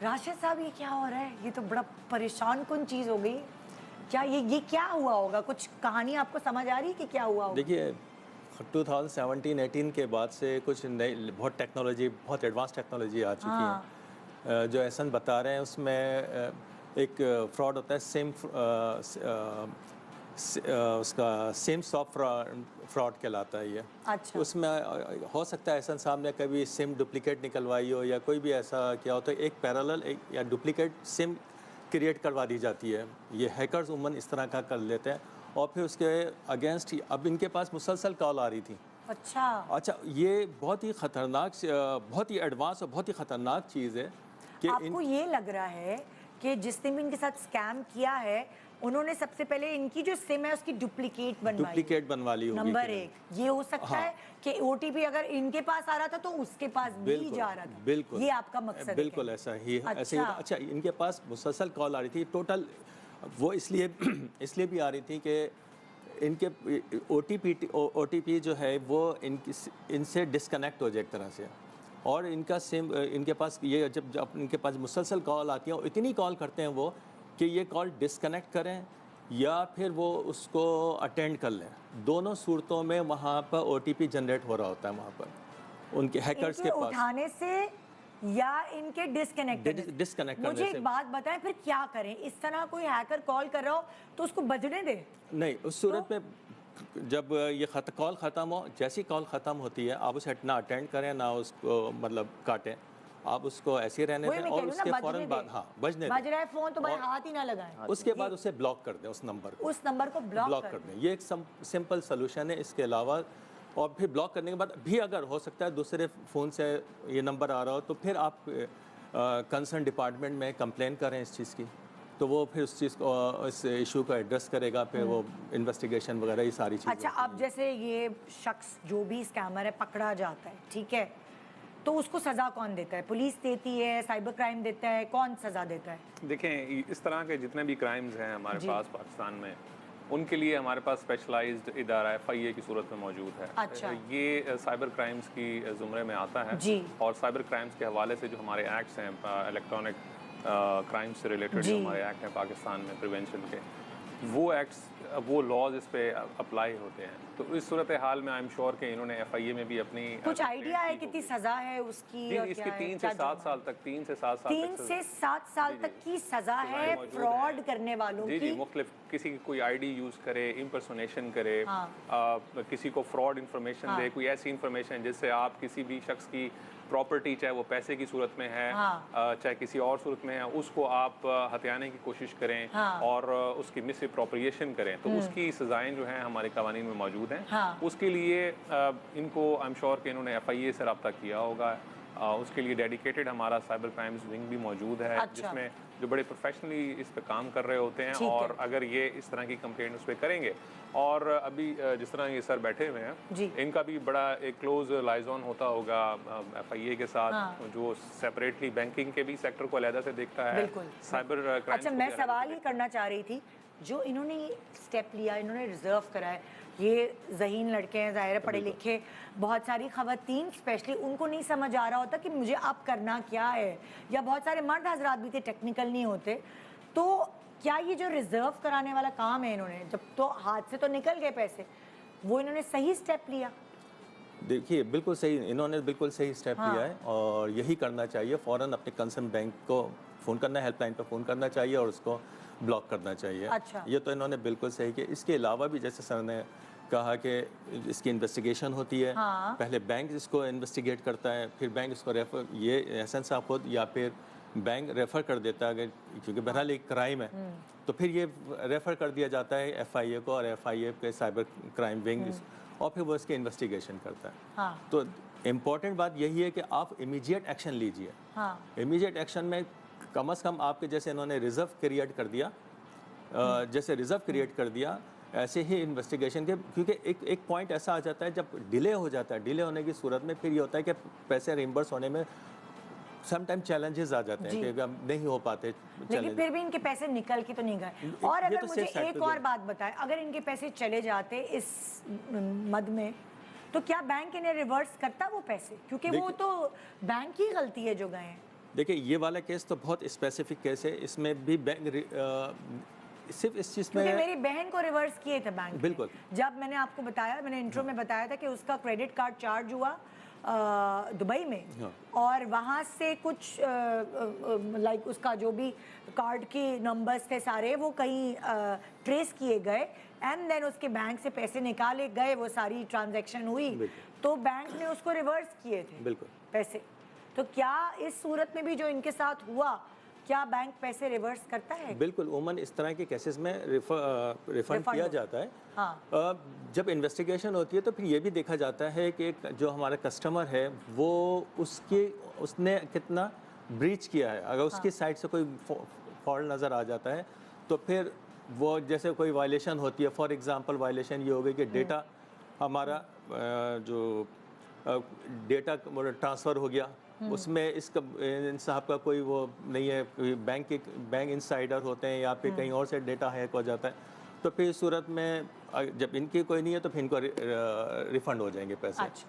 राशिद साहब ये क्या हो रहा है? ये तो बड़ा परेशान कुन चीज़ हो गई। क्या ये क्या हुआ होगा? कुछ कहानी आपको समझ आ रही है कि क्या हुआ होगा? देखिए 2017-18 के बाद से कुछ नई बहुत टेक्नोलॉजी, बहुत एडवांस टेक्नोलॉजी आ चुकी हाँ। है। जो एहसन बता रहे हैं उसमें एक फ्रॉड होता है उसका सिम सॉफ्ट फ्रॉड कहलाता है ये। अच्छा। उसमें हो सकता है एहसन साहब ने कभी सिम डुप्लीकेट निकलवाई हो या कोई भी ऐसा क्या होता है, एक पैरेलल या डुप्लीकेट सिम क्रिएट करवा दी जाती है। ये हैकर्स उमूमन इस तरह का कर लेते हैं और फिर उसके अगेंस्ट अब इनके पास मुसलसल कॉल आ रही थी। अच्छा, ये बहुत ही ख़तरनाक, बहुत ही एडवांस और बहुत ही ख़तरनाक चीज़ है कि आपको ये लग रहा है कि जिसने भी इनके साथ स्कैम किया है उन्होंने सबसे पहले इनकी जो सिम है उसकी डुप्लीकेट बनवा ली होगी। नंबर 1 ये हो सकता है कि ओटीपी अगर इनके पास आ रहा था तो उसके पास भी जा रहा था। बिल्कुल, ये आपका मकसद है? बिल्कुल ऐसा ही है। ऐसे ही अच्छा, इनके पास मुसलसल कॉल आ रही थी टोटल। वो इसलिए भी आ रही थी कि इनके ओटीपी जो है वो इनसे डिस्कनेक्ट हो जाए एक तरह से। और इनका सिम इनके पास ये जब इनके पास मुसलसल कॉल आती है, इतनी कॉल करते हैं वो कि ये कॉल डिस्कनेक्ट करें या फिर वो उसको अटेंड कर लें। दोनों सूरतों में वहाँ पर ओटीपी जनरेट हो रहा होता है, वहाँ पर उनके हैकर्स के पास उठाने से या इनके डिस्कनेक्ट करने से। मुझे एक बात बताएं, फिर क्या करें? इस तरह कोई हैकर कॉल कर रहा हो तो उसको बजने दे? नहीं, उस सूरत में जब ये कॉल ख़त्म हो, जैसी कॉल ख़त्म होती है आप उसे ना अटेंड करें ना उसको मतलब काटें, आप उसको ऐसे ही रहने दें और उसके फ़ौरन बाद बजने बज रहा है फ़ोन तो भाई हाथ ही ना लगाएं। उसके बाद उसे ब्लॉक कर दें, उस नंबर को ब्लॉक कर दें। ये एक सिंपल सोल्यूशन है। इसके अलावा और फिर ब्लॉक करने के बाद भी अगर हो सकता है दूसरे फ़ोन से ये नंबर आ रहा हो तो फिर आप कंसर्न डिपार्टमेंट में कंप्लेन करें इस चीज़ की, तो वो फिर उस चीज़ को, इस इशू को एड्रेस करेगा, फिर वो इन्वेस्टिगेशन वगैरह ये सारी चीज़ें। अच्छा, अब जैसे ये शख्स जो भी स्कैमर है पकड़ा जाता है, ठीक है, तो उसको सज़ा कौन देता है? पुलिस देती है, साइबर क्राइम देता है, कौन सज़ा देता है? देखें, इस तरह के जितने भी क्राइम्स हैं हमारे पास पाकिस्तान में, उनके लिए हमारे पास स्पेशलाइज्ड इदारा FIA की सूरत में मौजूद है। अच्छा। ये साइबर क्राइम्स की ज़ुमरे में आता है जी। और साइबर क्राइम्स के हवाले से जो हमारे एक्ट्स हैं, इलेक्ट्रॉनिक क्राइम्स से रिलेटेड जो हमारे एक्ट हैं पाकिस्तान में प्रिवेंशन के, वो एक्ट्स, वो लॉज इस पे अप्लाई होते हैं। तो इस सूरत हाल में आई एम श्योर कि इन्होंने FIA में भी अपनी कुछ आइडिया है कितनी सज़ा है उसकी? इसकी 3 से 7 साल तक 3 से 7 साल तक की सज़ा है फ्रॉड करने वालों की। जी, मुख्तलिफ किसी की कोई ID यूज़ करे, इम्पर्सोनेशन करे, किसी को फ्रॉड इन्फॉर्मेशन दे, कोई ऐसी इन्फॉर्मेशन जिससे आप किसी भी शख्स की प्रॉपर्टी, चाहे वो पैसे की सूरत में है, चाहे किसी और सूरत में है, उसको आप हथियाने की कोशिश करें और उसकी मिस अप्रोप्रिएशन करें, तो उसकी सज़ाएं जो हैं हमारे कानून में मौजूद हैं। उसके लिए इनको आई एम श्योर कि इन्होंने FIA से रब्ता किया होगा। उसके लिए डेडिकेटेड हमारा साइबर क्राइम्स विंग भी मौजूद है। अच्छा। जिसमें जो बड़े प्रोफेशनली इस पे काम कर रहे होते हैं, और अगर ये इस तरह की कंप्लेंट उस पर करेंगे, और अभी जिस तरह ये सर बैठे हुए हैं, इनका भी बड़ा एक क्लोज लाइजन होता होगा FIA के साथ, जो सेपरेटली बैंकिंग के भी सेक्टर को अलग से देखता है, साइबर क्राइम। अच्छा, मैं सवाल ही करना चाह रही थी, जो इन्होंने स्टेप लिया, इन्होंने रिजर्व करा है, ये ज़हीन लड़के हैं, ज़ाहिर है पढ़े लिखे, बहुत सारी ख़वातीन स्पेशली उनको नहीं समझ आ रहा होता कि मुझे अब करना क्या है, या बहुत सारे मर्द हजरात भी थे, टेक्निकल नहीं होते, तो क्या ये जो रिजर्व कराने वाला काम है इन्होंने, जब तो हाथ से तो निकल गए पैसे, वो इन्होंने सही स्टेप लिया? देखिए, बिल्कुल सही, इन्होंने बिल्कुल सही स्टेप लिया है और यही करना चाहिए। फ़ौरन अपने कंसर्न बैंक को फ़ोन करना है, हेल्पलाइन पर फ़ोन करना चाहिए और उसको ब्लॉक करना चाहिए। अच्छा। ये तो इन्होंने बिल्कुल सही किया। इसके अलावा भी जैसे सर ने कहा कि इसकी इन्वेस्टिगेशन होती है, पहले बैंक इसको इन्वेस्टिगेट करता है, फिर बैंक इसको रेफर, ये एहसन साहब खुद या फिर बैंक रेफ़र कर देता है, क्योंकि बहरहाल एक क्राइम है, तो फिर ये रेफ़र कर दिया जाता है FIA को, और FIA के साइबर क्राइम विंग, और फिर वो इसकी इन्वेस्टिगेशन करता है। तो इम्पॉर्टेंट बात यही है कि आप इमीडिएट एक्शन लीजिए। इमीडिएट एक्शन में कम से कम आपके जैसे इन्होंने रिजर्व क्रिएट कर दिया, जैसे रिजर्व क्रिएट कर दिया, ऐसे ही इन्वेस्टिगेशन के, क्योंकि एक पॉइंट ऐसा आ जाता है जब डिले हो जाता है, डिले होने की सूरत में फिर ये होता है कि पैसे रिम्बर्स होने में सम टाइम चैलेंजेस आ जाते हैं कि अब नहीं हो पाते। लेकिन फिर भी इनके पैसे निकल के तो नहीं गए। और अगर मुझे एक और बात बताएं, अगर इनके पैसे चले जाते इस मद में, तो क्या बैंक इन्हें रिवर्स करता वो पैसे? क्योंकि वो तो बैंक की गलती है जो गए हैं। देखिए ये वाला केस तो बहुत स्पेसिफिक केस है, इसमें भी बैंक सिर्फ इस चीज़ क्योंकि में मेरी बहन को रिवर्स किए थे बैंक ने। बिल्कुल। जब मैंने आपको बताया, मैंने इंट्रो में बताया था कि उसका क्रेडिट कार्ड चार्ज हुआ दुबई में, और वहाँ से कुछ लाइक उसका जो भी कार्ड के नंबर्स थे सारे वो कहीं ट्रेस किए गए, एंड देन उसके बैंक से पैसे निकाले गए, वो सारी ट्रांजैक्शन हुई, तो बैंक ने उसको रिवर्स किए थे बिल्कुल पैसे। तो क्या इस सूरत में भी जो इनके साथ हुआ, क्या बैंक पैसे रिवर्स करता है? बिल्कुल उमन, इस तरह के केसेस में रिफंड किया जाता है। हाँ। जब इन्वेस्टिगेशन होती है तो फिर ये भी देखा जाता है कि जो हमारा कस्टमर है वो उसने कितना ब्रीच किया है। अगर उसकी साइड से कोई फॉल्ट नज़र आ जाता है तो फिर वो, जैसे कोई वायलेशन होती है, फॉर एग्जांपल वायलेशन ये हो गई कि डेटा हमारा जो डेटा ट्रांसफ़र हो गया, उसमें इसका इन साहब का कोई वो नहीं है, बैंक इनसाइडर होते हैं या फिर कहीं और से डेटा हैक हो जाता है, तो फिर इस सूरत में जब इनकी कोई नहीं है तो फिर इनको रिफंड हो जाएंगे पैसे। अच्छा।